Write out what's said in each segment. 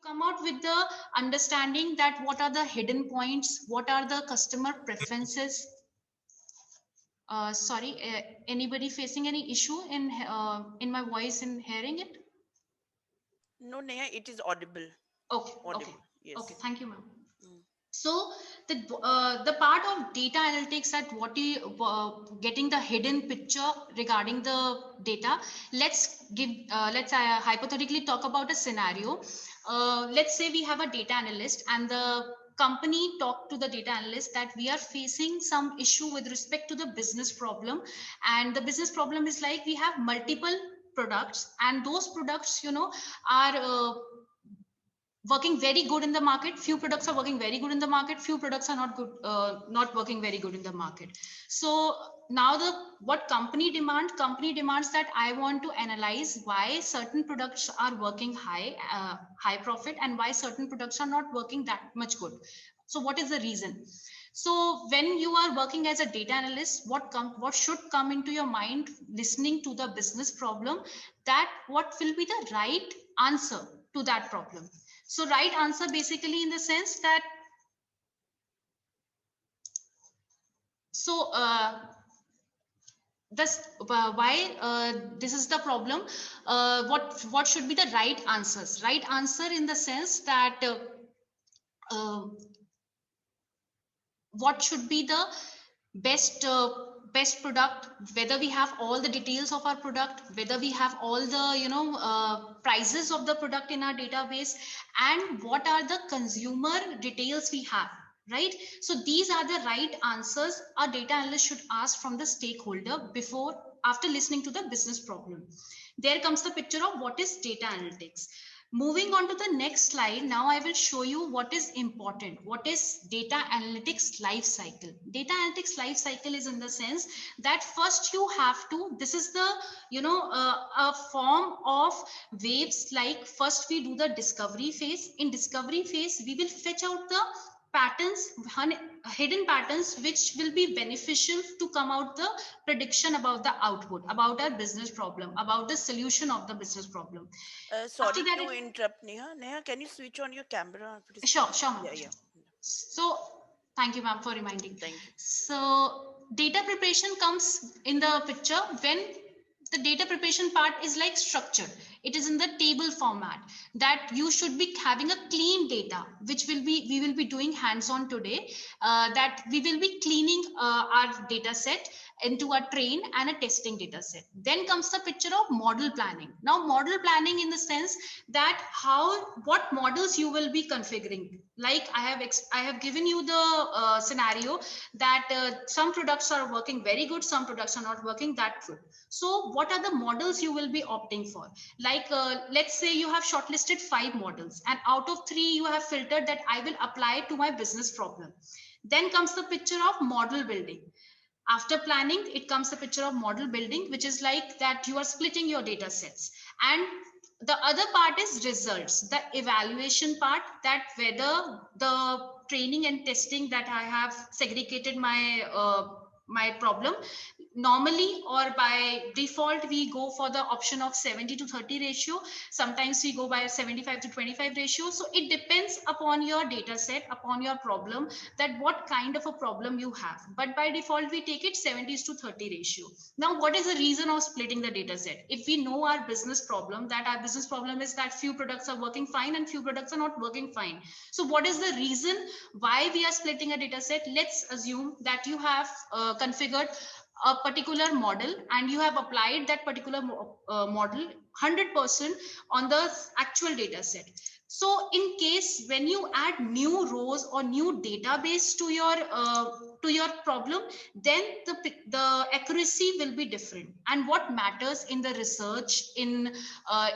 come out with the understanding that what are the hidden points, what are the customer preferences. Sorry, anybody facing any issue in my voice in hearing it? No, Neha, it is audible. Okay, okay, Audible. okay. Yes. Thank you, ma'am. Mm. So the part of data analytics at what you getting the hidden picture regarding the data. Let's hypothetically talk about a scenario. Let's say we have a data analyst and the company talk to the data analyst that we are facing some issue with respect to the business problem, and the business problem is like we have multiple products, and those products, you know, are working very good in the market. Few products are working very good in the market, few products are not good, not working very good in the market. So now the what company demands that I want to analyze why certain products are working high profit and why certain products are not working that much good. So what is the reason? So when you are working as a data analyst, what should come into your mind listening to the business problem, that what will be the right answer to that problem. So right answer basically in the sense that, so this why this is the problem. What should be the right answers? Right answer in the sense that uh, what should be the best product, whether we have all the details of our product, whether we have all the, you know, prices of the product in our database, and what are the consumer details we have, right? So these are the right answers our data analyst should ask from the stakeholder before, after listening to the business problem. There comes the picture of what is data analytics. Moving on to the next slide, now I will show you what is important. What is data analytics life cycle? Data analytics life cycle is in the sense that first you have to, this is the, you know, a form of waves. Like first we do the discovery phase. In discovery phase, we will fetch out the patterns, hidden patterns, which will be beneficial to come out the prediction about the output, about our business problem, about the solution of the business problem. After Sorry that, to interrupt, Neha. Neha, can you switch on your camera? Please? sure, ma'am. Yeah, yeah. So thank you, ma'am, for reminding. Thank you. So data preparation comes in the picture when the data preparation part is like structured. It is in the table format that you should be having a clean data, which will be, we will be doing hands-on today. That we will be cleaning our data set into a train and a testing data set. Then comes the picture of model planning. Now model planning in the sense that what models you will be configuring. Like I have given you the scenario that some products are working very good, some products are not working that good. So what are the models you will be opting for? Like let's say you have shortlisted 5 models, and out of 3 you have filtered that I will apply to my business problem. Then comes the picture of model building. After planning, it comes the picture of model building, which is like that you are splitting your data sets. And the other part is results, the evaluation part, that whether the training and testing that I have segregated my problem. Normally or by default, we go for the option of 70 to 30 ratio. Sometimes we go by 75 to 25 ratio. So it depends upon your data set, upon your problem, that what kind of a problem you have. But by default, we take it 70 to 30 ratio. Now, what is the reason of splitting the data set? If we know our business problem, that our business problem is that few products are working fine and few products are not working fine. So what is the reason why we are splitting a data set? Let's assume that you have configured a particular model and you have applied that particular model 100% on the actual data set. So in case when you add new rows or new database to your problem, then the accuracy will be different. And what matters in the research, in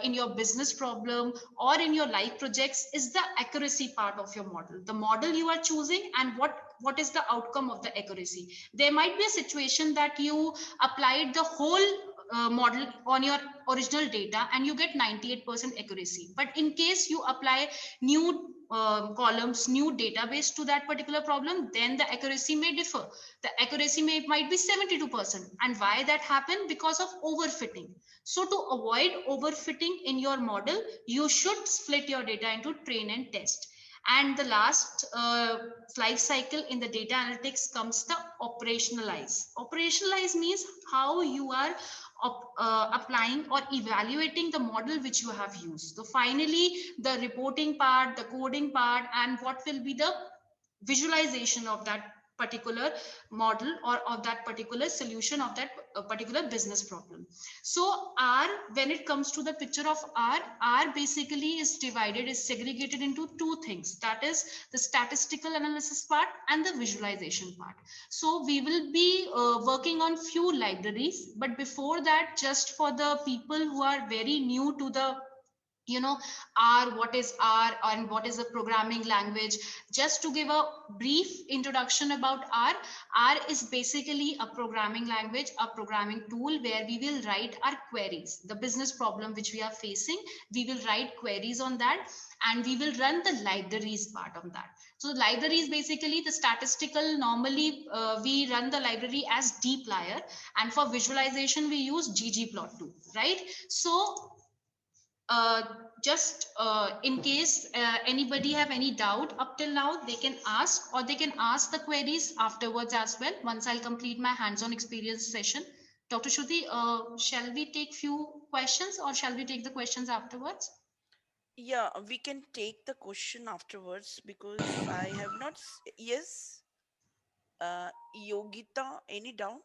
your business problem or in your life projects is the accuracy part of your model, the model you are choosing, and what is the outcome of the accuracy. There might be a situation that you applied the whole model on your original data and you get 98% accuracy. But in case you apply new columns, new database to that particular problem, then the accuracy may differ. The accuracy might be 72%. And why that happened? Because of overfitting. So to avoid overfitting in your model, you should split your data into train and test. And the last life cycle in the data analytics comes the operationalize. Operationalize means how you are applying or evaluating the model which you have used. So finally, the reporting part, the coding part, and what will be the visualization of that particular model or of that particular solution of that particular business problem. So R, when it comes to the picture of R basically is divided, is segregated into two things. That is the statistical analysis part and the visualization part. So we will be working on few libraries, but before that, just for the people who are very new to the R, what is R and what is a programming language, just to give a brief introduction about R is basically a programming language, a programming tool where we will write our queries, the business problem which we are facing. We will write queries on that and we will run the libraries part of that. So the library is basically the statistical. Normally we run the library as dplyr, and for visualization we use ggplot2, right? So just in case anybody have any doubt up till now, they can ask, or they can ask the queries afterwards as well, once I'll complete my hands-on experience session. Dr. Shruti, shall we take few questions or shall we take the questions afterwards? Yeah, we can take the question afterwards because I have not. Yes, Yogita, any doubt?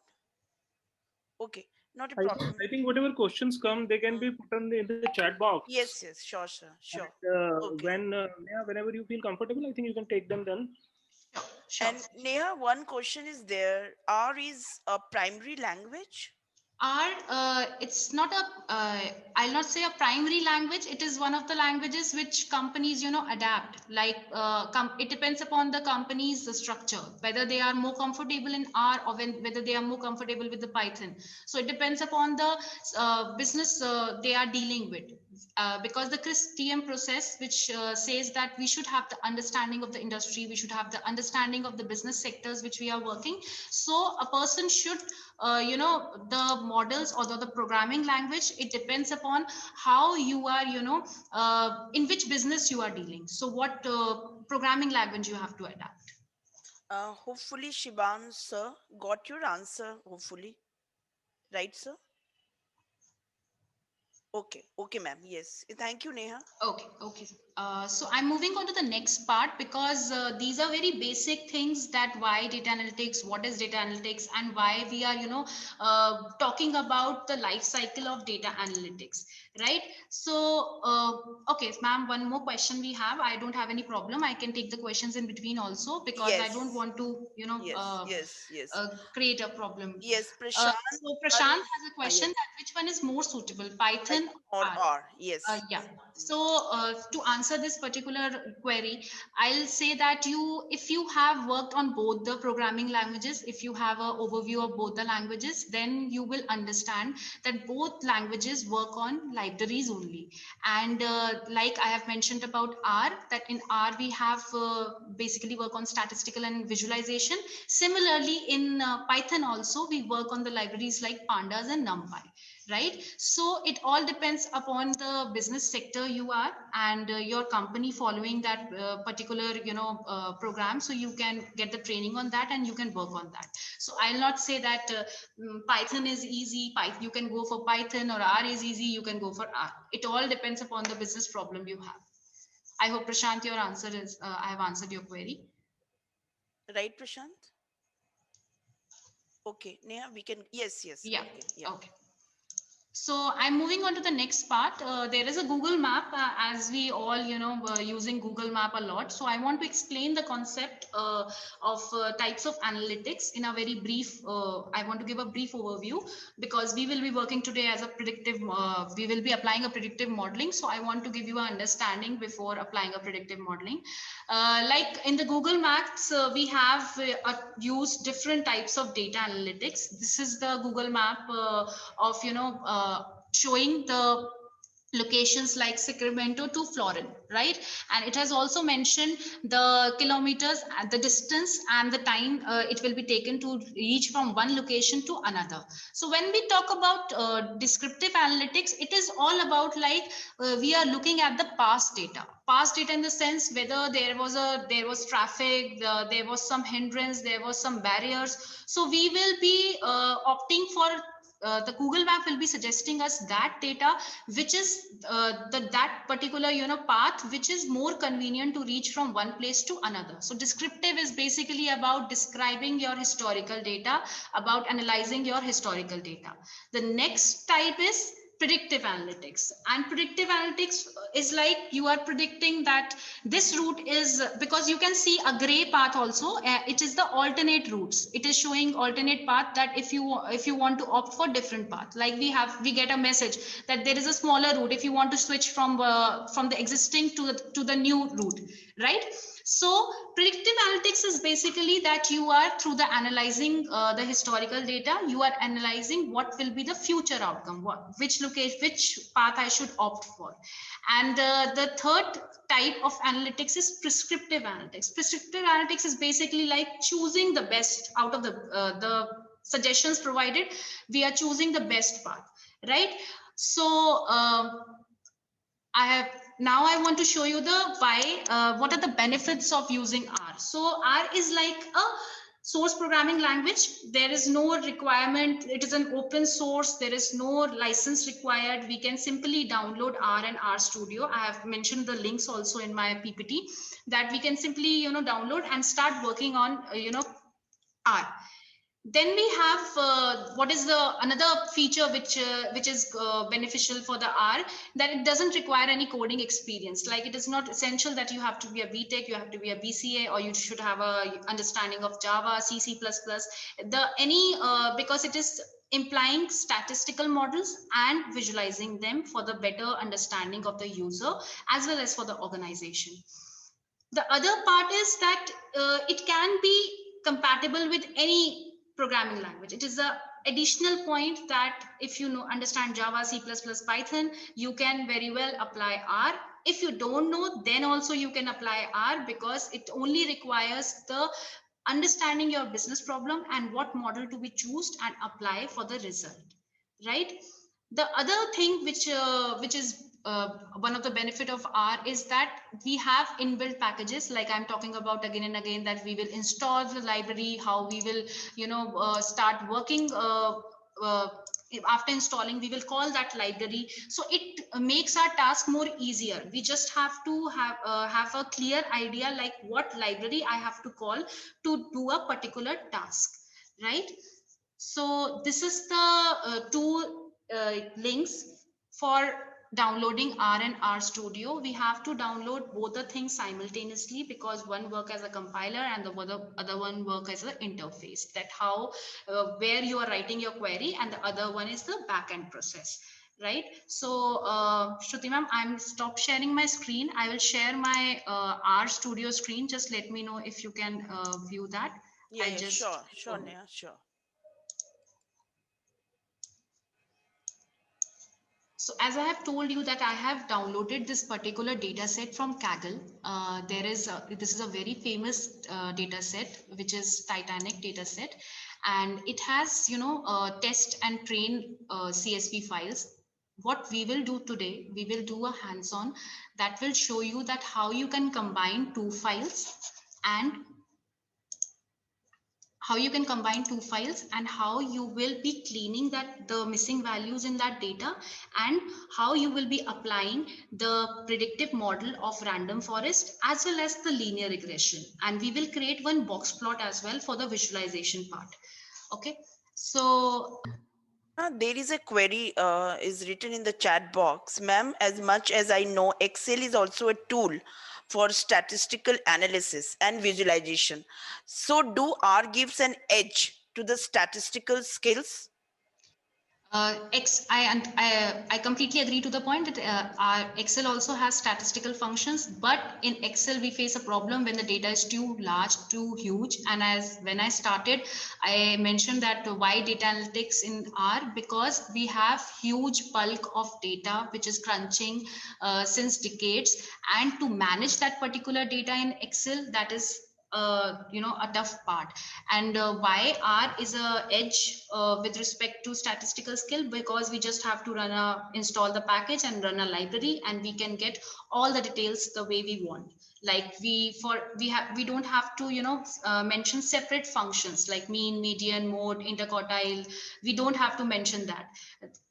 Okay, not a problem. I think whatever questions come, they can Mm. be put in the chat box. Yes, yes, sure, sure, sure. And Okay. whenever you feel comfortable, I think you can take them then. Sure. And Neha, one question is there. R is a primary language? It's not a I'll not say a primary language. It is one of the languages which companies adapt, like it depends upon the company's structure, whether they are more comfortable in R or whether they are more comfortable with the Python. So it depends upon the business they are dealing with, because the CRISP-TM process, which says that we should have the understanding of the industry, we should have the understanding of the business sectors which we are working. So a person should the models or the programming language, it depends upon how you are in which business you are dealing. So what programming language you have to adapt. Hopefully, Shiban sir got your answer. Hopefully, right, sir? Okay, okay, ma'am. Yes, thank you, Neha. Okay. So I'm moving on to the next part, because these are very basic things, that why data analytics, what is data analytics, and why we are, talking about the life cycle of data analytics, right? So, okay, ma'am, one more question we have. I don't have any problem. I can take the questions in between also, because I don't Yes, want to, yes, yes, yes, create a problem. yes. Prashant, So Prashant is has a question, yes, that which one is more suitable, Python Python or or R? R? Yes. Yeah. So to answer this particular query, I'll say that if you have worked on both the programming languages, if you have an overview of both the languages, then you will understand that both languages work on libraries only. And like I have mentioned about R, that in R we have basically work on statistical and visualization. Similarly, in Python also we work on the libraries like pandas and numpy, right? So it all depends upon the business sector you are, and your company following that particular program, so you can get the training on that and you can work on that. So I'll not say that Python is easy, you can go for Python, or R is easy, you can go for R. It all depends upon the business problem you have. I hope, Prashant, your answer is I have answered your query. Right, Prashant? Okay, Neha, we can. Yes, yes. Yeah. Okay, yeah. Okay. So I'm moving on to the next part. There is a Google Map, as we all, using Google Map a lot. So I want to explain the concept of types of analytics in a very brief. I want to give a brief overview because we will be working today as a predictive. We will be applying a predictive modeling. So I want to give you an understanding before applying a predictive modeling. Like in the Google Maps, we have used different types of data analytics. This is the Google Map of showing the locations like Sacramento to Florin, right? And it has also mentioned the kilometers, the distance and the time it will be taken to reach from one location to another. So when we talk about descriptive analytics, it is all about like we are looking at the past data in the sense whether there was traffic, there was some hindrance, there was some barriers. So we will be opting for the Google Map will be suggesting us that data, which is that particular path which is more convenient to reach from one place to another. So descriptive is basically about describing your historical data, about analyzing your historical data. The next type is predictive analytics, and predictive analytics is like you are predicting that this route is, because you can see a gray path also, it is the alternate routes. It is showing alternate path, that if you want to opt for different path, like we get a message that there is a smaller route if you want to switch from the existing to the new route, right? So predictive analytics is basically that you are, through the analyzing the historical data, you are analyzing what will be the future outcome, which location, which path I should opt for. And the third type of analytics is prescriptive analytics. Prescriptive analytics is basically like choosing the best out of the suggestions provided. We are choosing the best path, right? So I want to show you the why, what are the benefits of using R. So R is like a source programming language. There is no requirement. It is an open source. There is no license required. We can simply download R and RStudio. I have mentioned the links also in my PPT, that we can simply, download and start working on, R. Then we have what is the another feature which is beneficial for the R, that it doesn't require any coding experience. Like it is not essential that you have to be a BTech, you have to be a BCA, or you should have a understanding of Java, C++. Because it is implying statistical models and visualizing them for the better understanding of the user as well as for the organization. The other part is that it can be compatible with any programming language. It is a additional point that if you understand Java, C++, Python, you can very well apply R. If you don't know, then also you can apply R, because it only requires the understanding your business problem and what model to be chosen and apply for the result, right? The other thing which is one of the benefit of R is that we have inbuilt packages, like I'm talking about again and again, that we will install the library, how we will start working after installing, we will call that library. So it makes our task more easier. We just have to have a clear idea like what library I have to call to do a particular task, right? So this is the two links for downloading R and RStudio. We have to download both the things simultaneously, because one work as a compiler and the other one work as an interface, that how where you are writing your query, and the other one is the backend process, right? So Shruti ma'am, I'm stop sharing my screen. I will share my RStudio screen. Just let me know if you can view that. Yeah, sure, Neha, sure. So as I have told you that I have downloaded this particular data set from Kaggle. This is a very famous data set, which is Titanic data set, and it has test and train CSV files. What we will do today, we will do a hands-on that will show you that how you can combine two files and how you can combine two files, and how you will be cleaning the missing values in that data, and how you will be applying the predictive model of random forest as well as the linear regression. And we will create one box plot as well for the visualization part. Okay, so There is a query is written in the chat box. Ma'am, as much as I know, Excel is also a tool for statistical analysis and visualization. So do R gives an edge to the statistical skills? I completely agree to the point that our Excel also has statistical functions, but in Excel we face a problem when the data is too large, too huge. And as when I started, I mentioned that why data analytics in R, because we have huge bulk of data which is crunching since decades, and to manage that particular data in Excel, that is a tough part. And why R is a edge with respect to statistical skill, because we just have to install the package and run a library, and we can get all the details the way we want. Like we don't have to mention separate functions like mean, median, mode, interquartile. We don't have to mention that.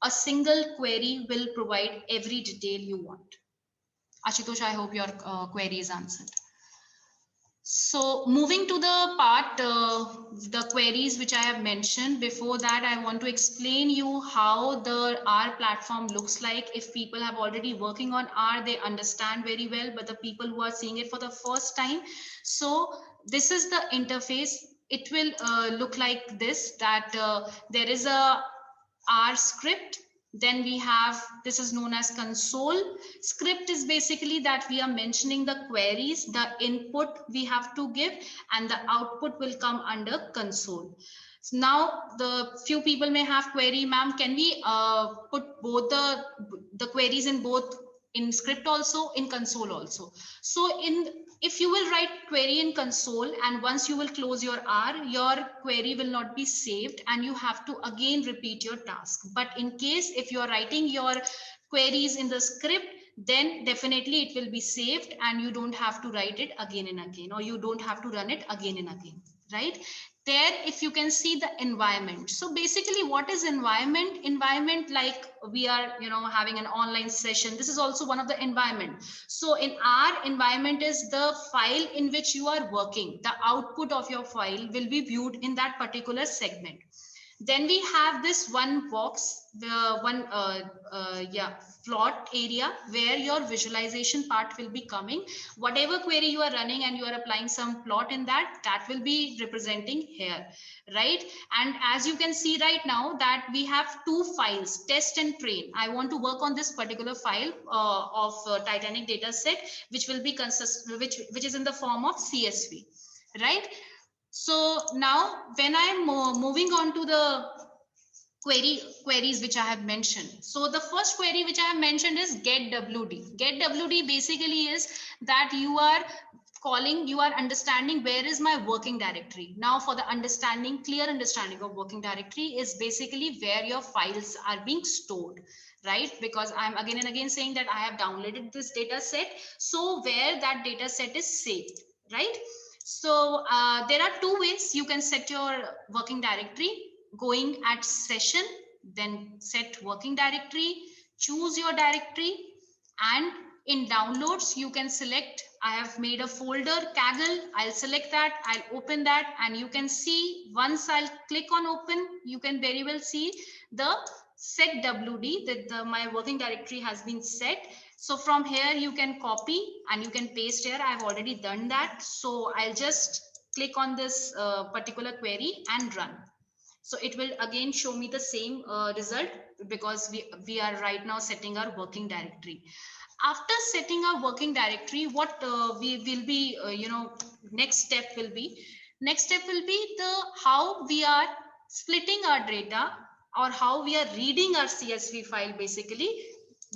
A single query will provide every detail you want. Ashutosh, I hope your query is answered. So moving to the part, the queries which I have mentioned before that, I want to explain you how the R platform looks like. If people have already working on R, they understand very well, but the people who are seeing it for the first time. So this is the interface. It will look like this, that there is a R script. Then we have, this is known as console. Script is basically that we are mentioning the queries, the input we have to give, and the output will come under console. So now the few people may have query, ma'am, can we put both the queries in both, in script also, in console also? So if you will write query in console, and once you will close your R, your query will not be saved, and you have to again repeat your task. But in case if you are writing your queries in the script, then definitely it will be saved, and you don't have to write it again and again, or you don't have to run it again and again, right? There, if you can see the environment. So basically, what is environment? Like we are having an online session, this is also one of the environment. So in our environment is the file in which you are working. The output of your file will be viewed in that particular segment. Then we have this one box, the one plot area where your visualization part will be coming. Whatever query you are running and you are applying some plot in that, that will be representing here, right? And as you can see right now that we have two files, test and train. I want to work on this particular file of Titanic data set, which will be which is in the form of CSV, right? So now when I'm moving on to the queries which I have mentioned. So the first query which I have mentioned is get WD. Get WD basically is that you are calling, you are understanding where is my working directory. Now for the clear understanding of working directory is basically where your files are being stored, right? Because I'm again and again saying that I have downloaded this data set. So where that data set is saved, right? So there are two ways you can set your working directory: going at session, then set working directory, choose your directory, and in downloads you can select, I have made a folder Kaggle, I'll select that, I'll open that, and you can see once I'll click on open, you can very well see the set WD, that my working directory has been set. So from here you can copy and you can paste here. I've already done that. So I'll just click on this particular query and run. So it will again show me the same result, because we are right now setting our working directory. After setting our working directory, what we will be, next step will be the how we are splitting our data, or how we are reading our CSV file basically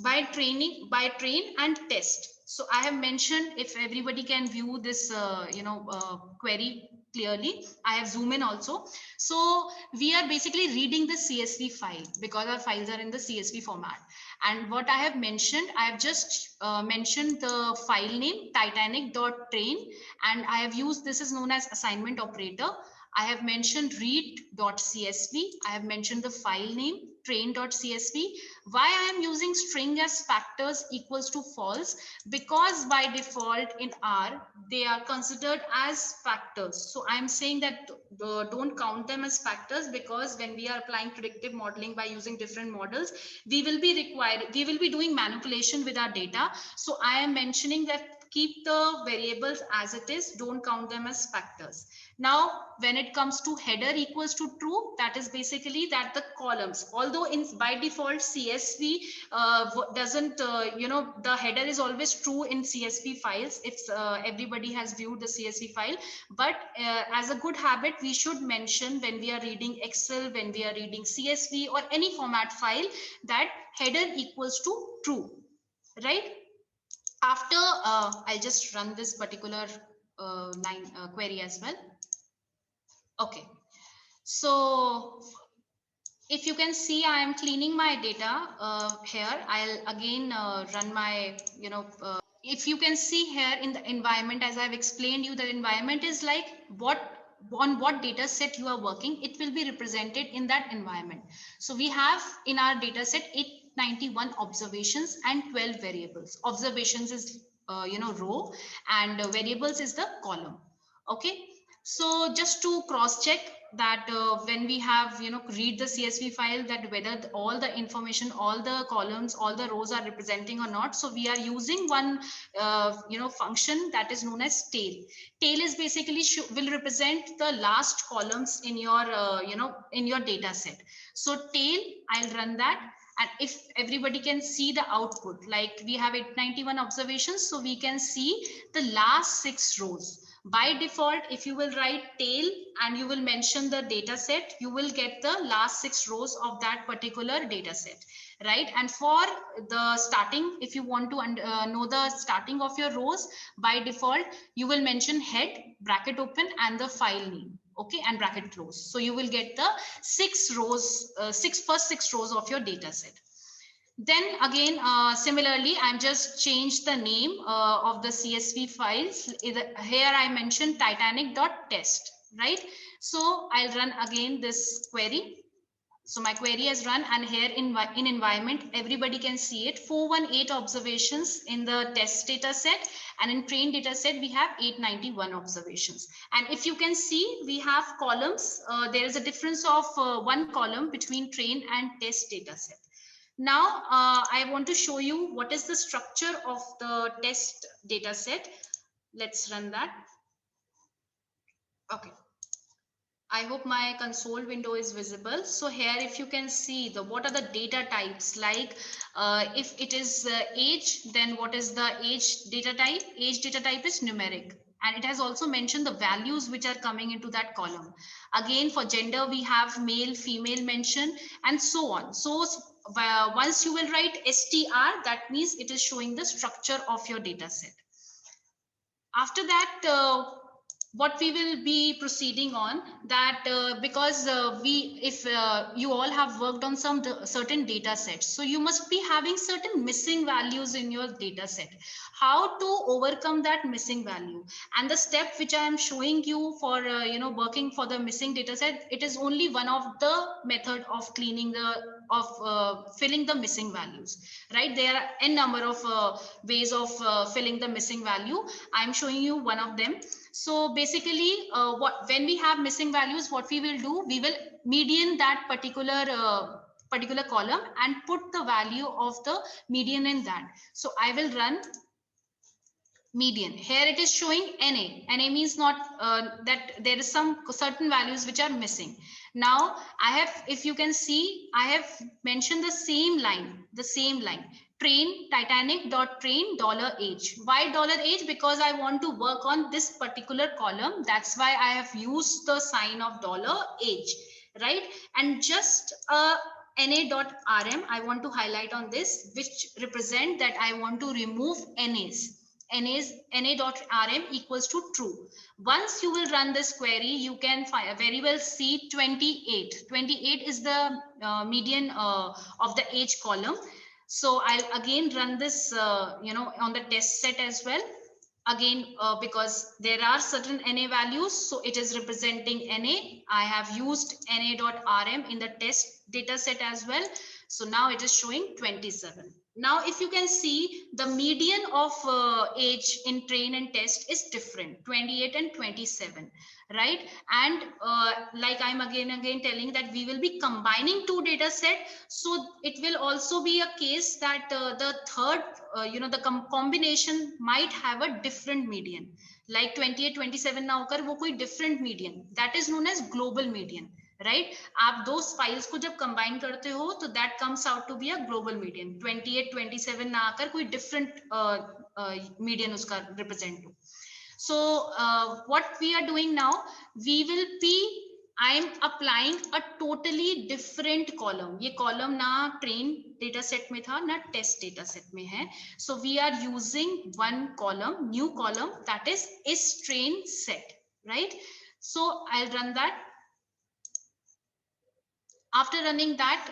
by train and test. So I have mentioned, if everybody can view this query clearly, I have zoomed in also. So we are basically reading the CSV file because our files are in the CSV format. And what I have mentioned, I have just mentioned the file name titanic.train, and I have used, this is known as assignment operator. I have mentioned read.csv. I have mentioned the file name train.csv. Why I am using string as factors equals to false? Because by default in R, they are considered as factors. So I'm saying that don't count them as factors, because when we are applying predictive modeling by using different models, we will be doing manipulation with our data. So I am mentioning that keep the variables as it is, don't count them as factors. Now, when it comes to header equals to true, that is basically that the columns, although by default CSV doesn't, the header is always true in CSV files if everybody has viewed the CSV file. But as a good habit, we should mention when we are reading Excel, when we are reading CSV or any format file, that header equals to true, right? After, I'll just run this particular query as well. Okay, so if you can see, I am cleaning my data here. I'll again run my, if you can see here in the environment, as I've explained you, the environment is like on what data set you are working, it will be represented in that environment. So we have in our data set 891 observations and 12 variables. Observations is row, and variables is the column. Okay, so just to cross check that when we have read the CSV file, that whether all the information, all the columns, all the rows are representing or not. So we are using one function that is known as tail. Tail is basically will represent the last columns in your in your data set. So tail, I'll run that. And if everybody can see the output, like we have 891 observations, so we can see the last 6 rows. By default, if you will write tail and you will mention the data set, you will get the last 6 rows of that particular data set, right? And for the starting, if you want to know the starting of your rows, by default, you will mention head, bracket open, and the file name. Okay, and bracket close. So you will get the 6 rows, first 6 rows of your data set. Then again, similarly, I'm just changed the name of the CSV files. Here I mentioned titanic.test, right? So I'll run again this query. So my query has run, and here in environment, everybody can see it. 418 observations in the test data set, and in train data set, we have 891 observations. And if you can see, we have columns. There is a difference of 1 column between train and test data set. Now, I want to show you what is the structure of the test data set. Let's run that. Okay. I hope my console window is visible. So here, if you can see what are the data types, like if it is age, then what is the age data type? Age data type is numeric. And it has also mentioned the values which are coming into that column. Again, for gender, we have male, female mention, and so on. So once you will write str, that means it is showing the structure of your data set. After that, what we will be proceeding on, that because if you all have worked on some certain data sets, so you must be having certain missing values in your data set. How to overcome that missing value, and the step which I am showing you for working for the missing data set, it is only one of the method of cleaning filling the missing values, right? There are n number of ways of filling the missing value. I'm showing you one of them. So basically, when we have missing values, what we will do, we will median that particular column and put the value of the median in that. So I will run median. Here it is showing NA. NA means not that there is some certain values which are missing. Now I have, if you can see, I have mentioned the same line. Train, Titanic.train $age. Why $age? Because I want to work on this particular column. That's why I have used the sign of $age, right? And just NA.rm, I want to highlight on this, which represent that I want to remove NAs. NA.rm equals to true. Once you will run this query, you can very well see 28. 28 is the median of the age column. So I'll again run this, on the test set as well. again because there are certain NA values, so it is representing NA. I have used na.rm in the test data set as well. So now it is showing 27. Now if you can see, the median of age in train and test is different, 28 and 27, right? And like I'm again telling that we will be combining two data set, so it will also be a case that the third the combination might have a different median, like 28 27 ना होकर वो कोई different median, that is known as global median, right आप दो files को जब combine करते हो तो that comes out to be a global median, 28 27 ना आकर कोई डिफरेंट मीडियन उसका रिप्रेजेंट हो. So what we are doing now, we will be, I am applying a totally different column. ये column ना train data set में था ना test data set में है. So we are using one column, new column, that is train set, right? So I'll run that. After running that,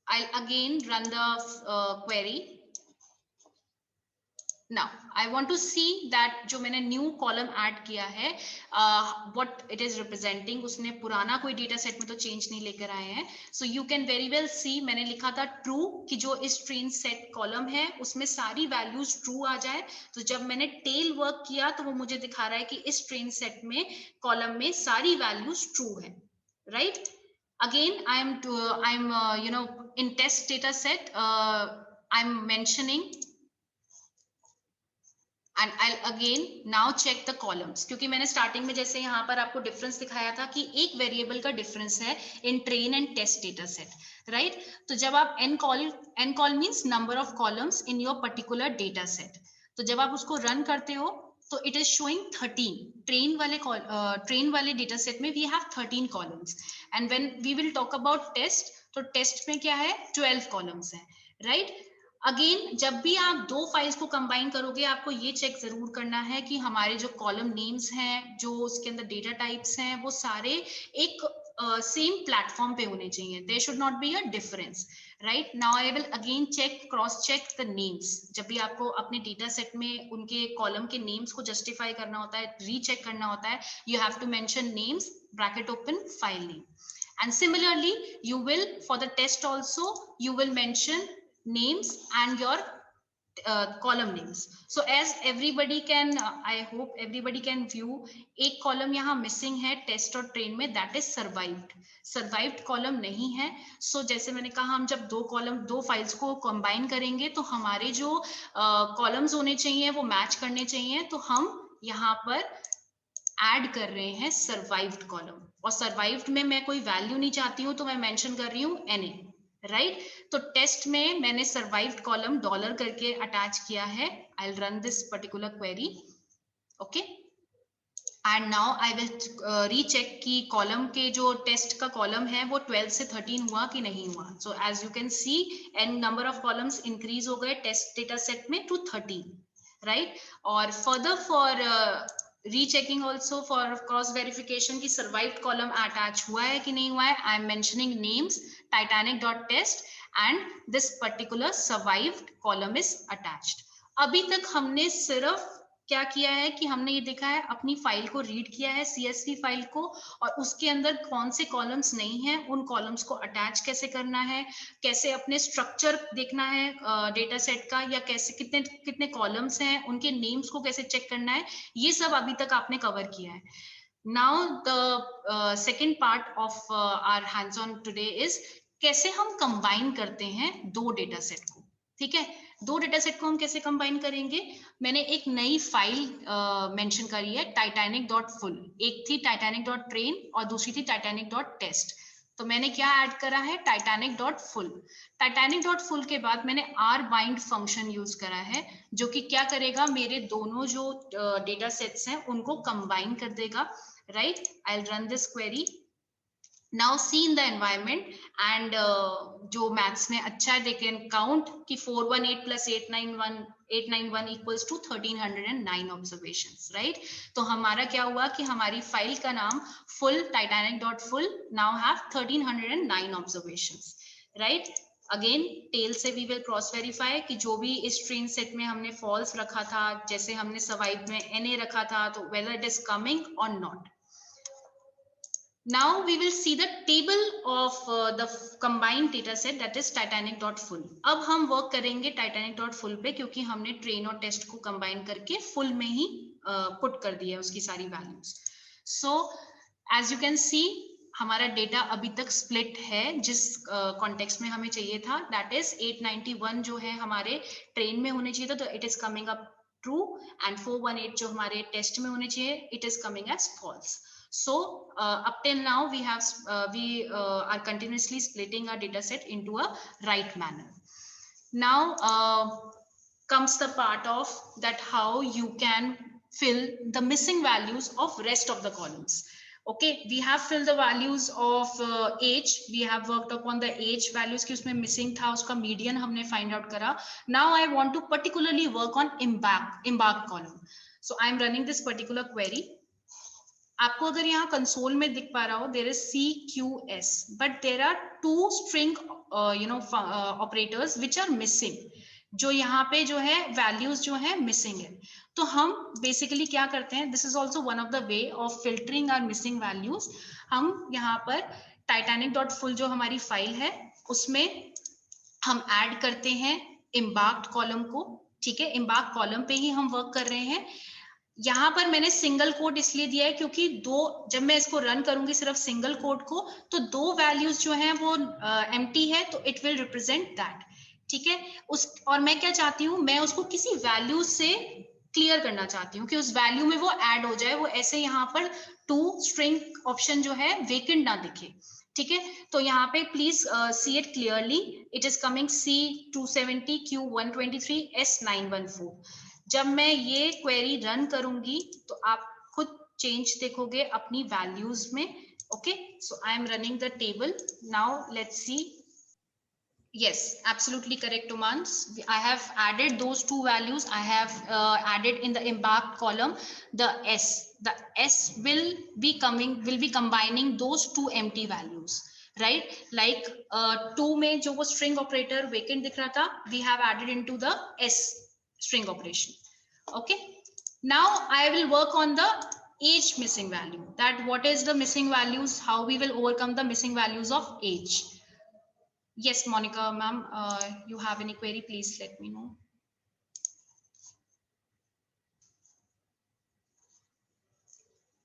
I'll again run the query. Now I want to see that जो मैंने new column add किया है, what it is representing. उसने पुराना कोई data set में तो change नहीं लेकर आए हैं. So you can very well see, मैंने लिखा था true कि जो इस train set column है उसमें सारी values true आ जाए. तो जब मैंने tail work किया तो वो मुझे दिखा रहा है कि इस train set में column में सारी values true है, right? Again, I'm in test data set, I'm mentioning, and I'll again now check the columns, क्योंकि मैंने स्टार्टिंग में जैसे यहाँ पर आपको डिफरेंस दिखाया था कि एक वेरिएबल का डिफरेंस है in train and test data set, right? तो जब आप n call means number of columns in your particular data set, तो जब आप उसको रन करते हो तो इट इज शोइंग 13. ट्रेन वाले डेटा सेट में we have 13 columns, and when we will talk about test, तो टेस्ट में क्या है, 12 कॉलम्स हैं, राइट? अगेन जब भी आप दो फाइल्स को कंबाइन करोगे, आपको ये चेक जरूर करना है कि हमारे जो कॉलम नेम्स हैं, जो उसके अंदर डेटा टाइप्स हैं, वो सारे एक सेम प्लेटफॉर्म पे होने चाहिए. There should not be a difference, right? Now I will again cross check the names. जब भी आपको अपने डेटा सेट में उनके कॉलम के नेम्स को जस्टिफाई करना होता है, रीचेक करना होता है, you have to mention names, bracket open, file name. And similarly, you will, for the test also, you will mention names and your column names. So as everybody can, I hope everybody can view, एक column यहाँ missing है test और train में, that is survived column नहीं है. So जैसे मैंने कहा, हम जब दो files को combine करेंगे तो हमारे जो columns होने चाहिए वो match करने चाहिए. तो हम यहाँ पर ऐड कर रहे हैं सर्वाइव्ड कॉलम, और सर्वाइव्ड में मैं कोई वैल्यू नहीं चाहती हूं तो मैं मेंशन कर रही हूं NA, राइट? तो टेस्ट में मैंने सर्वाइव्ड कॉलम डॉलर करके अटैच किया है. I will run this particular query, okay? And now I will recheck कि कॉलम के जो टेस्ट का कॉलम है वो 12 से 13 हुआ कि नहीं हुआ. So as you can see, an number of columns increase हो गए टेस्ट डेटा सेट में टू 13, राइट? और further for rechecking also, for cross verification की सर्वाइव्ड कॉलम अटैच हुआ है कि नहीं हुआ है, I am mentioning names titanic.test and this particular survived column is attached. अभी तक हमने सिर्फ क्या किया है कि हमने ये देखा है, अपनी फाइल को रीड किया है, CSV फाइल को, और उसके अंदर कौन से कॉलम्स नहीं है, उन कॉलम्स को अटैच कैसे करना है, कैसे अपने स्ट्रक्चर देखना है डेटा सेट का, या कैसे कितने कॉलम्स हैं, उनके नेम्स को कैसे चेक करना है, ये सब अभी तक आपने कवर किया है. Now the second part of our hands-on today is कैसे हम कंबाइन करते हैं दो डेटा सेट को. ठीक है, दो डेटा सेट को हम कैसे कंबाइन करेंगे. मैंने एक नई फाइल मेंशन करी है, titanic.full. एक थी titanic.train और दूसरी थी titanic.test. तो मैंने क्या ऐड करा है, titanic.full. titanic.full के बाद मैंने rbind फंक्शन यूज करा है, जो कि क्या करेगा, मेरे दोनों जो डेटा सेट्स हैं उनको कंबाइन कर देगा, right? I will run this query. Now see in the environment, and जो मैथ्स में अच्छा है, they can count कि 418 plus 891 equals to 1309 observations, right? तो हमारा क्या हुआ कि हमारी फाइल का नाम full titanic.full now have 1309 observations, right? Again tell say we will cross verify कि जो भी इस ट्रेन सेट में हमने फॉल्स रखा था, जैसे हमने सर्वाइव में NA रखा था, तो whether it is coming or not. Now we will see the table of the combined data set, that is Titanic.full. अब हम वर्क करेंगे Titanic.full पे, क्योंकि हमने ट्रेन और टेस्ट को कंबाइन करके फुल में ही पुट कर दिया उसकी सारी values. So as you can see हमारा डेटा अभी तक स्प्लिट है जिस कॉन्टेक्स्ट में हमें चाहिए था, दैट इज 891 जो है हमारे ट्रेन में होने चाहिए था, तो it is coming up true, and 418 जो हमारे टेस्ट में होने चाहिए, it is coming as false. So up till now we are continuously splitting our data set into a right manner. Now comes the part of that how you can fill the missing values of rest of the columns. Okay, we have filled the values of age. We have worked upon the age values कि उसमें missing था, उसका median हमने find out करा. Now I want to particularly work on embark column. So I am running this particular query. आपको अगर यहाँ console में दिख पा रहा हो, there is CQS, but there are 2 string operators which are missing, जो यहाँ पे जो है वैल्यूज जो है मिसिंग है. तो हम बेसिकली क्या करते हैं, this is also one of the way of filtering our missing values. हम यहाँ पर Titanic.full जो हमारी फाइल है उसमें हम ऐड करते हैं एम्बार्क्ड कॉलम को. ठीक है, एम्बार्क्ड कॉलम पे ही हम वर्क कर रहे हैं. यहाँ पर मैंने सिंगल कोट इसलिए दिया है क्योंकि जब मैं इसको रन करूंगी सिर्फ सिंगल कोट को, तो 2 वैल्यूज जो हैं वो एम्प्टी है, तो इट विल रिप्रेजेंट दैट. ठीक है, और मैं क्या चाहती हूँ, मैं उसको किसी वैल्यू से क्लियर करना चाहती हूँ कि उस वैल्यू में वो ऐड हो जाए, वो ऐसे यहाँ पर 2 स्ट्रिंग ऑप्शन जो है वेकेंट ना दिखे. ठीक है, तो यहाँ पे please see it clearly, it is coming C270 Q123 S914. जब मैं ये क्वेरी रन करूंगी तो आप खुद चेंज देखोगे अपनी वैल्यूज में. Okay, so I am running the table now. Let's see. Yes, absolutely correct, Umans. I have added those 2 values. I have added in the embarked column the S. The S will be combining those 2 empty values, right? Like 2 में जो वो string operator vacant दिख रहा था, we have added into the S string operation. Okay, now I will work on the age missing value. That what is the missing values, how we will overcome the missing values of age. Yes, Monica ma'am, you have any query, please let me know.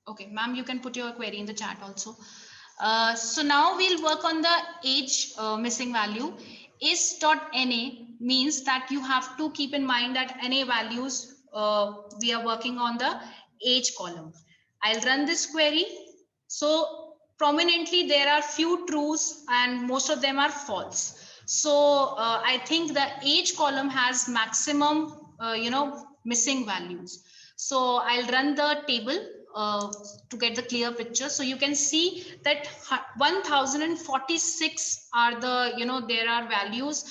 Okay, ma'am, you can put your query in the chat also. So now we'll work on the age missing value. Is.NA means that you have to keep in mind that NA values, we are working on the age column. I'll run this query. So prominently there are few trues and most of them are false. So I think the age column has maximum missing values. So I'll run the table to get the clear picture. So you can see that 1046 are the there are values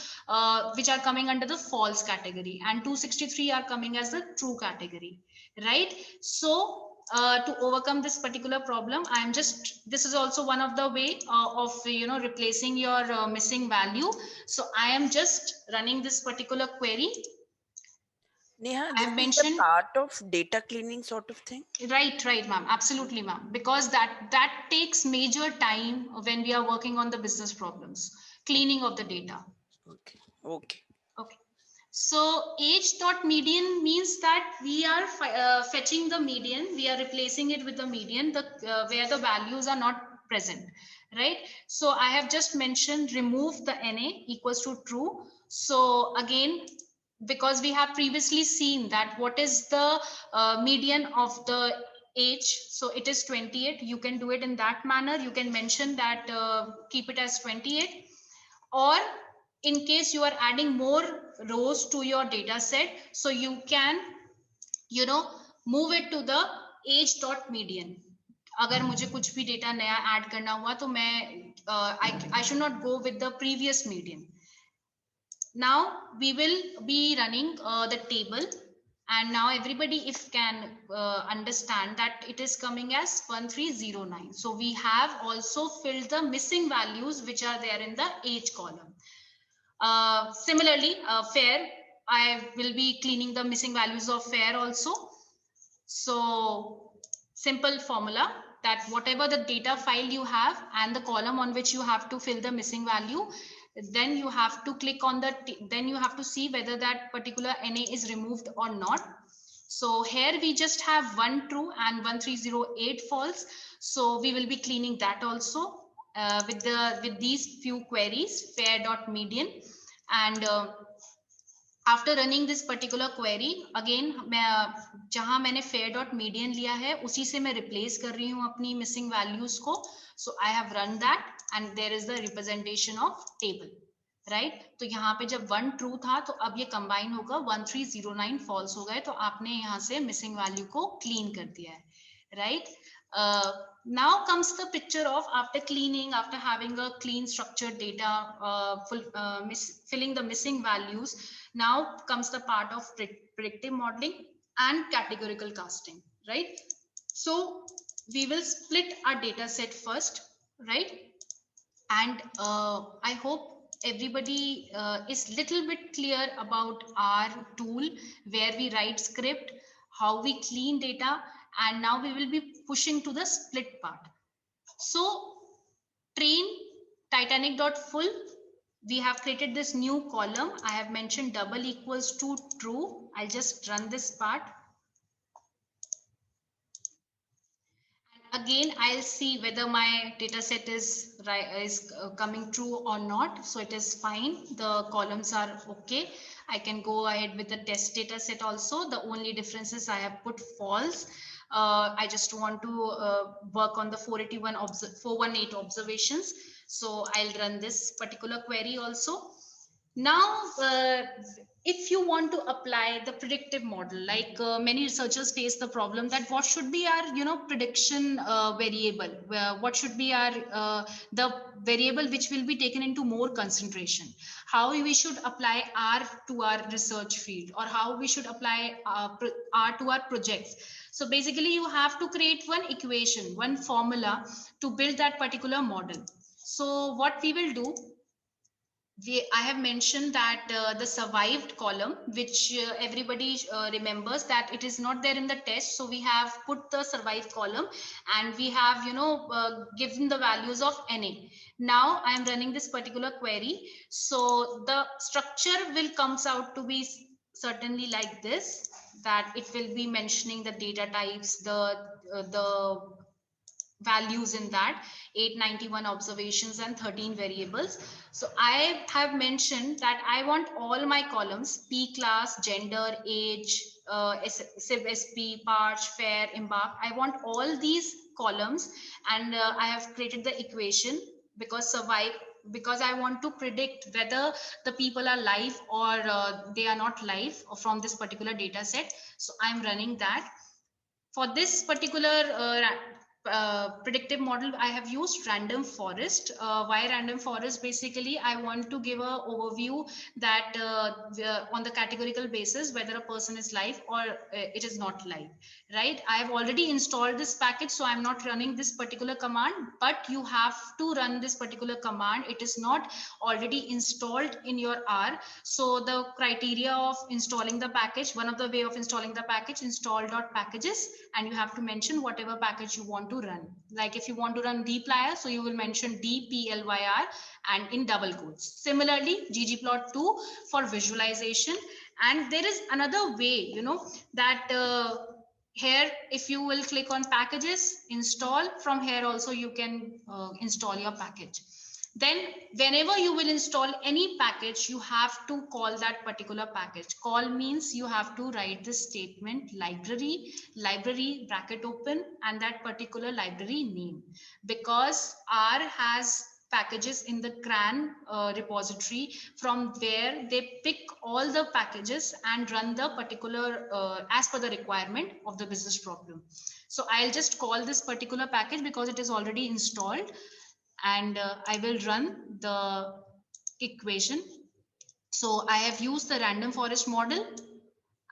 which are coming under the false category, and 263 are coming as the true category, right? So to overcome this particular problem, I am just, this is also one of the way of replacing your missing value. So I am just running this particular query. Neha, I mentioned part of data cleaning sort of thing. Right, ma'am. Absolutely, ma'am. Because that takes major time when we are working on the business problems, cleaning of the data. Okay. So age.median means that we are fetching the median. We are replacing it with the median, where the values are not present, right? So I have just mentioned remove the NA equals to true. So again, because we have previously seen that what is the median of the age, so it is 28. You can do it in that manner. You can mention that keep it as 28, or in case you are adding more rows to your data set, so you can move it to the age.median. अगर मुझे कुछ भी data नया add करना हुआ तो मैं I should not go with the previous median. Now we will be running the table, and now everybody if can understand that it is coming as 1309. So we have also filled the missing values which are there in the age column. Similarly, fare, I will be cleaning the missing values of fare also. So simple formula that whatever the data file you have and the column on which you have to fill the missing value, then you have to click on the, then you have to see whether that particular NA is removed or not. So here we just have 1 true and 1308 false. So we will be cleaning that also with these few queries, fare.median. And after running this particular query, again जहां मैंने fare.median लिया है उसी से मैं replace कर रही हूँ अपनी missing values को. So I have run that and there is the representation of table. Right तो यहाँ पे जब 1 ट्रू था तो अब ये कंबाइन होगा 1309 फॉल्स हो गए, तो आपने यहाँ से मिसिंग वैल्यू को क्लीन कर दिया है. Right now comes the picture of after cleaning, after having a clean structured data, filling the missing values. Now comes the part of predictive modeling and categorical casting. Right, so we will split our data set first, right? And I hope everybody is little bit clear about our tool, where we write script, how we clean data, and now we will be pushing to the split part. So train Titanic.full, we have created this new column. I have mentioned double equals to true. I'll just run this part. Again, I'll see whether my data set is coming true or not. So it is fine. The columns are okay. I can go ahead with the test data set also. The only difference is I have put false. I just want to work on the 418 observations. So I'll run this particular query also. Now, if you want to apply the predictive model, like many researchers face the problem that what should be our prediction variable, what should be our the variable which will be taken into more consideration, how we should apply R to our research field, or how we should apply R to our projects. So basically you have to create one equation, one formula to build that particular model. So what we will do, I have mentioned that the survived column, which everybody remembers that it is not there in the test. So we have put the survived column and we have, given the values of NA. Now I am running this particular query. So the structure will comes out to be certainly like this, that it will be mentioning the data types, the values in that 891 observations and 13 variables. So I have mentioned that I want all my columns, P class, gender, age, Civ SP, Parch, Fair, Embark. I want all these columns, and I have created the equation because I want to predict whether the people are live or they are not live from this particular data set. So I'm running that. For this particular predictive model, I have used random forest. Why random forest? Basically, I want to give an overview that on the categorical basis whether a person is live or it is not live, right? I have already installed this package, so I'm not running this particular command, but you have to run this particular command. It is not already installed in your R. So the criteria of installing the package, one of the way of installing the package, install.packages, and you have to mention whatever package you want to run. Like if you want to run dplyr, so you will mention dplyr and in double quotes. Similarly, ggplot2 for visualization. And there is another way, that here, if you will click on packages, install, from here also you can install your package. Then whenever you will install any package, you have to call that particular package. Call means you have to write this statement, library bracket open, and that particular library name, because R has packages in the CRAN repository from where they pick all the packages and run the particular as per the requirement of the business problem. So I'll just call this particular package because it is already installed, and I will run the equation. So I have used the random forest model.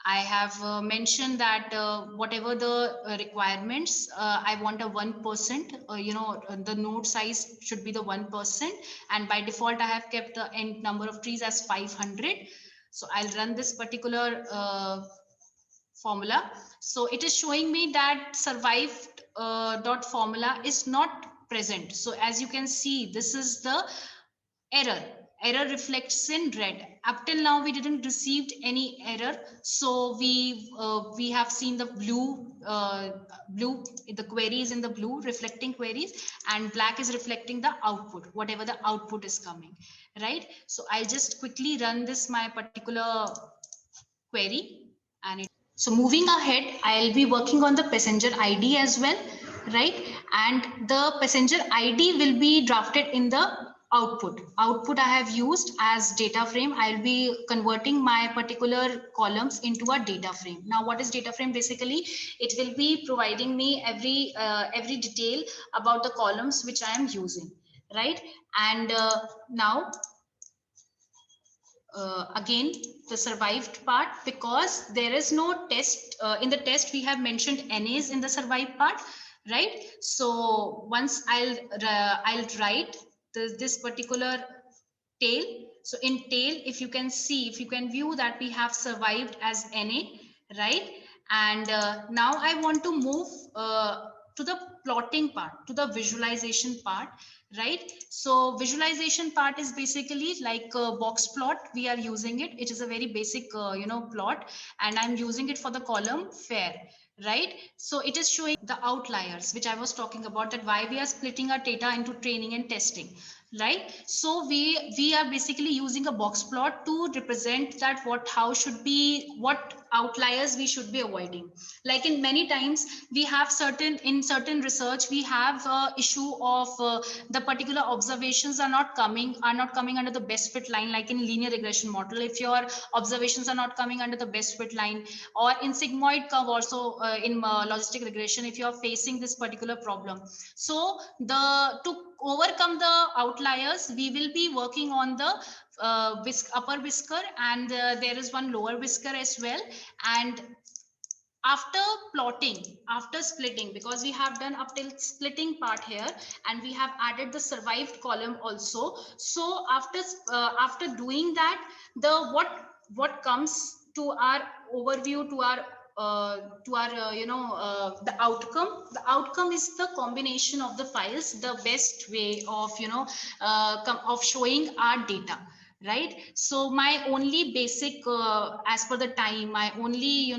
I have mentioned that whatever the requirements, I want a 1%, the node size should be the 1%. And by default, I have kept the end number of trees as 500. So I'll run this particular formula. So it is showing me that survived dot formula is not present. So as you can see, this is the error reflects in red. Up till now we didn't received any error, so we have seen the blue, the queries in the blue reflecting queries, and black is reflecting the output, whatever the output is coming, right? So I'll just quickly run this my particular query. And so moving ahead, I'll be working on the passenger ID as well, right? And the passenger ID will be drafted in the output I have used as data frame. I'll be converting my particular columns into a data frame. Now what is data frame? Basically it will be providing me every detail about the columns which I am using, right? And now again the survived part, because there is no test in the test we have mentioned NAs in the survived part, right? So once I'll write this particular tail. So in tail, if you can see, if you can view that we have survived as NA, right? And now I want to move to the plotting part, to the visualization part, right? So visualization part is basically like a box plot. We are using it. It is a very basic, plot, and I'm using it for the column fair, right? So it is showing the outliers, which I was talking about, that why we are splitting our data into training and testing, right? So we are basically using a box plot to represent that what outliers we should be avoiding. Like in many times we have certain research, we have issue of the particular observations are not coming under the best fit line. Like in linear regression model, if your observations are not coming under the best fit line, or in sigmoid curve also, in logistic regression, if you are facing this particular problem, so to overcome the outliers, we will be working on the upper whisker, and there is one lower whisker as well. And after plotting, after splitting, because we have done up till splitting part here, and we have added the survived column also. So after doing that, the what comes to our overview, to our the outcome is the combination of the files, the best way of of showing our data, right? So my only basic as per the time, my only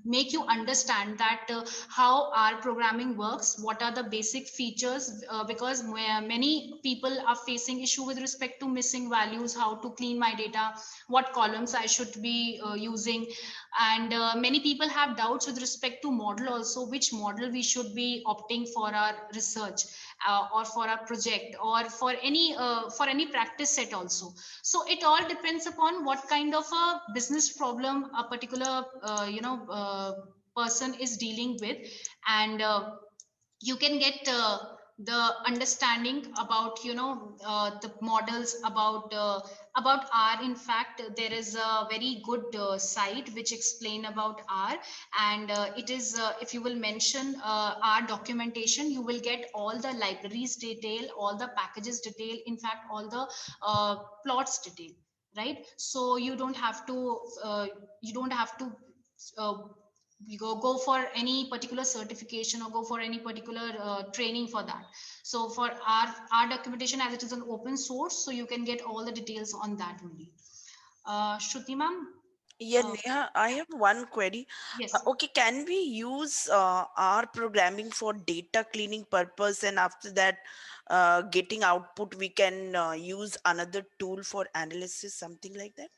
make you understand that how our programming works, what are the basic features, because many people are facing issue with respect to missing values, how to clean my data, what columns I should be using. And many people have doubts with respect to model also, which model we should be opting for our research, or for a project, or for any practice set also. So it all depends upon what kind of a business problem a particular person is dealing with. And you can get the understanding about the models, about R. In fact, there is a very good site which explain about R, and it is if you will mention R documentation, you will get all the libraries detail, all the packages detail, in fact all the plots detail, right? So you don't have to uh, you go for any particular certification, or go for any particular training for that. So for our documentation, as it is an open source, so you can get all the details on that only. Shruti ma'am? Yeah, Neha, I have one query. Yes. Okay, can we use our programming for data cleaning purpose, and after that, getting output, we can use another tool for analysis, something like that?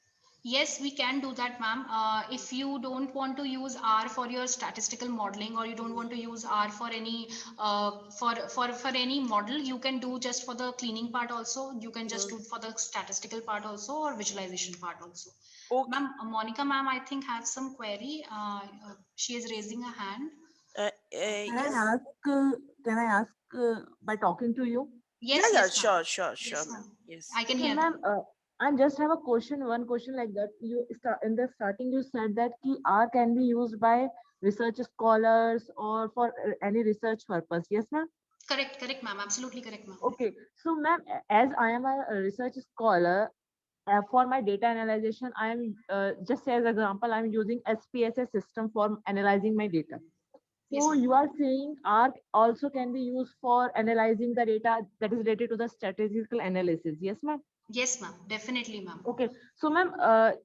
Yes, we can do that, ma'am. If you don't want to use R for your statistical modeling, or you don't want to use R for any for any model, you can do just for the cleaning part also. You can just do for the statistical part also, or visualization part also. Okay. Ma'am, Monica ma'am, I think has some query. She is raising a hand. Can Yes. I ask? Can I ask by talking to you? Yeah, Yes, yeah, yes, ma'am. sure, Yes, ma'am. ma'am. Yes. I can Okay, hear ma'am. them. I just have a question, one question like that. You start in the starting, you said that key R can be used by research scholars or for any research purpose. Yes, ma'am? Correct, ma'am. Absolutely correct, ma'am. Okay. So, ma'am, as I am a research scholar, for my data analysis, I am just as example, I'm using SPSS system for analyzing my data. Yes, So ma'am. you are saying R also can be used for analyzing the data that is related to the statistical analysis. Yes, ma'am. Yes, ma'am. Definitely, ma'am. Okay. So, ma'am,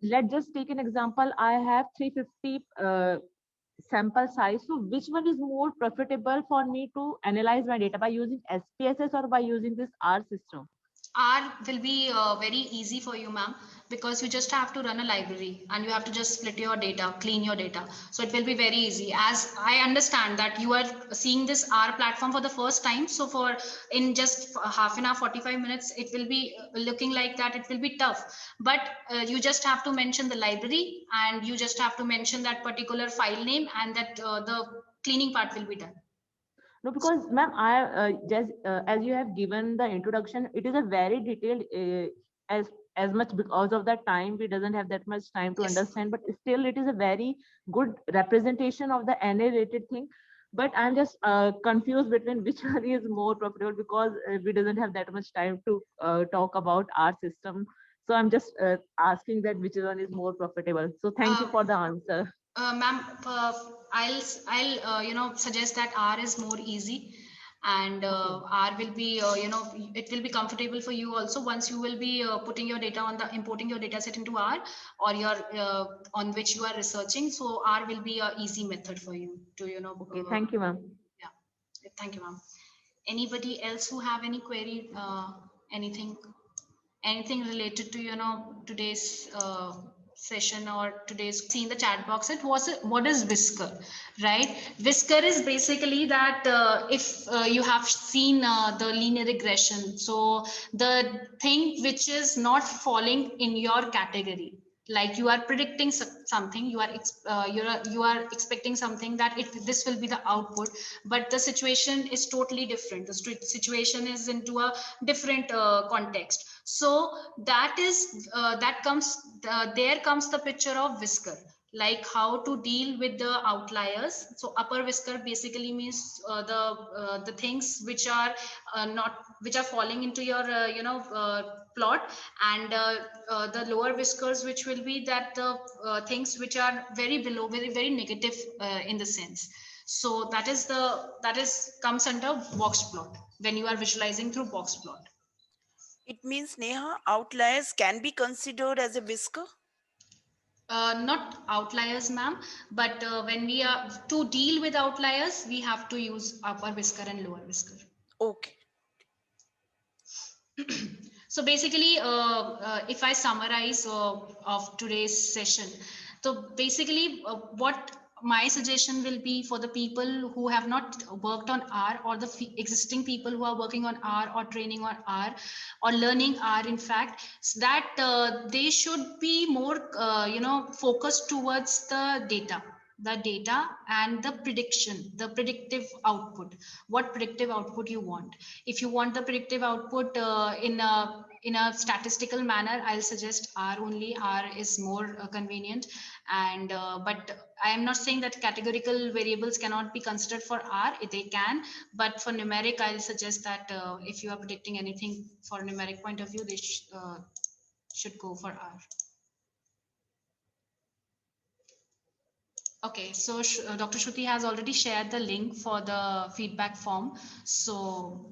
let's just take an example. I have 350 sample size. So which one is more profitable for me to analyze my data, by using SPSS or by using this R system? R will be very easy for you, ma'am, because you just have to run a library and you have to just split your data, clean your data. So it will be very easy. As I understand that you are seeing this R platform for the first time. So for in just half an hour, 45 minutes, it will be looking like that. It will be tough, but you just have to mention the library and you just have to mention that particular file name, and that the cleaning part will be done. No, because ma'am, I just as you have given the introduction, it is a very detailed as much because of that time we doesn't have that much time to Yes. understand, but still it is a very good representation of the NA related thing. But I'm just confused between which one is more profitable, because we doesn't have that much time to talk about our system. So I'm just asking that which one is more profitable. So thank you for the answer. Ma'am, I'll suggest that R is more easy, and R will be it will be comfortable for you also once you will be putting your data on the importing your data set into R, or your on which you are researching. So R will be a easy method for you to Okay, thank you, ma'am. yeah. Thank you, ma'am. Anybody else who have any query, anything related to today's session or today's, see in the chat box, what is Whisker, right? Whisker is basically that if you have seen the linear regression, so the thing which is not falling in your category, like you are predicting something, you are expecting something that this will be the output, but the situation is totally different. The situation is into a different context. So there comes the picture of Whisker, like how to deal with the outliers. So upper whisker basically means the things which are not which are falling into your plot, and the lower whiskers, which will be that the things which are very below, very negative in the sense. So that is comes under box plot when you are visualizing through box plot. It means, Neha, outliers can be considered as a whisker? Not outliers, ma'am, but when we are to deal with outliers, we have to use upper whisker and lower whisker. Okay. So basically, if I summarize of today's session, so basically what my suggestion will be for the people who have not worked on R, or the existing people who are working on R or training on R or learning R, in fact, that they should be more focused towards the data and the prediction, the predictive output. What predictive output you want? If you want the predictive output in a statistical manner, I'll suggest R only. R is more convenient, and but I am not saying that categorical variables cannot be considered for R. They can, but for numeric, I'll suggest that if you are predicting anything for a numeric point of view, they should go for R. Okay, so Dr. Shruti has already shared the link for the feedback form. So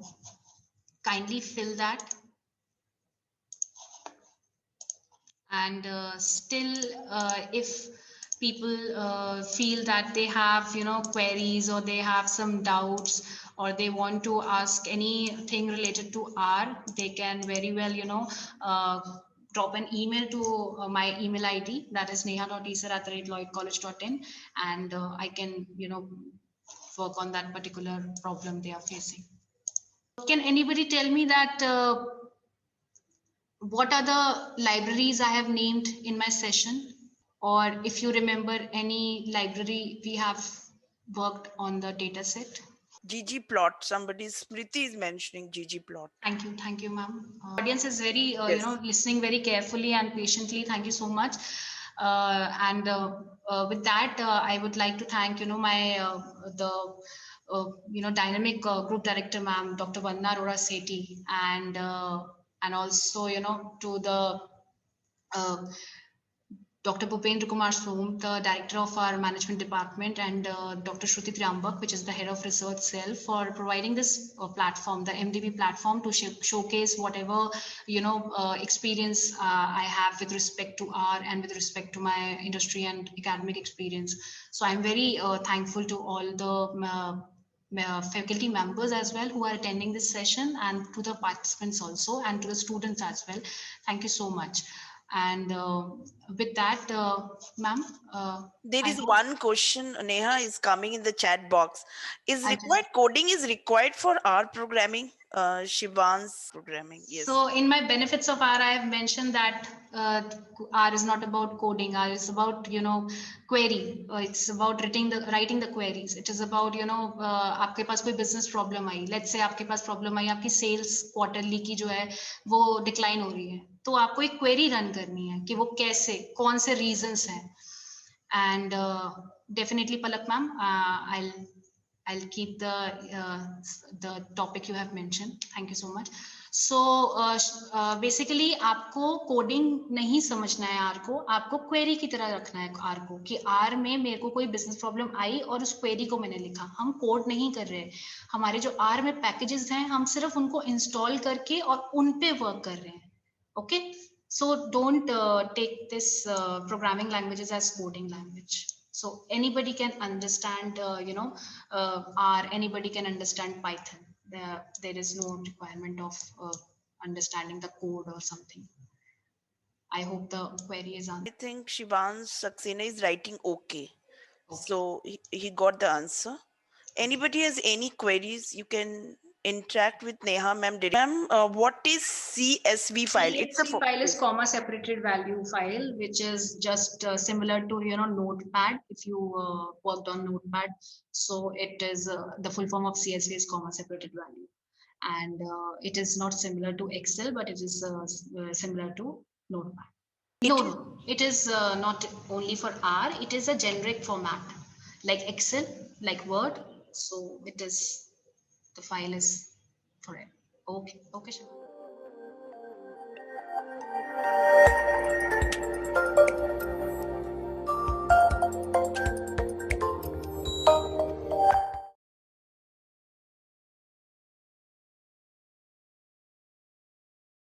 kindly fill that. And still, if people feel that they have, queries, or they have some doubts, or they want to ask anything related to R, they can very well, drop an email to my email ID, that is neha.eser@lloydcollege.in, and I can, work on that particular problem they are facing. Can anybody tell me that what are the libraries I have named in my session? Or if you remember any library we have worked on the data set? ggplot. Somebody, Smriti is mentioning ggplot. Thank you, ma'am. Audience is very, Yes. listening very carefully and patiently. Thank you so much. With that, I would like to thank, my dynamic group director, ma'am, Dr. Vandana Arora Sethi, and also, to the Dr. Bhupendra Kumar Som, the director of our management department, and Dr. Shruti Triambak, which is the head of research cell, for providing this platform, the MDB platform, to showcase whatever experience I have with respect to R and with respect to my industry and academic experience. So I'm very thankful to all the faculty members as well who are attending this session, and to the participants also, and to the students as well. Thank you so much. And with that, ma'am, There I is hope one question, Neha, is coming in the chat box. Is I required just coding is required for R programming? Shivan's programming. Yes. so in my benefits of R, I have mentioned that R is not about coding. R is about query. It's about writing the queries. It is about आपके पास कोई business problem I. Let's say आपके पास problem आई, आपकी sales quarterly की जो है वो decline हो रही है. तो आपको एक query run करनी है कि वो कैसे, कौन से reasons हैं. And definitely, Palak ma'am, I'll keep the topic you have mentioned. Thank you so much. So basically, आपको coding नहीं समझना है R को, आपको query की तरह रखना है R को, कि R में मेरे को कोई business problem आई और उस query को मैंने लिखा. हम code नहीं कर रहे. हमारे जो R में packages हैं, हम सिर्फ उनको install करके और उन पे work कर रहे हैं. Okay. So don't take this programming languages as coding language. So anybody can understand, R, anybody can understand Python. There is no requirement of understanding the code or something. I hope the query is I answered. think Shivan Saxena is writing okay. So he got the answer. Anybody has any queries, you can interact with Neha ma'am. Ma'am, what is CSV file? It's a CSV file is comma separated value file, which is just similar to Notepad. If you worked on Notepad, so it is the full form of CSV is comma separated value, and it is not similar to Excel, but it is similar to Notepad. No, it is not only for R. It is a generic format, like Excel, like Word. So it is, the file is for it. Okay, okay. Sure.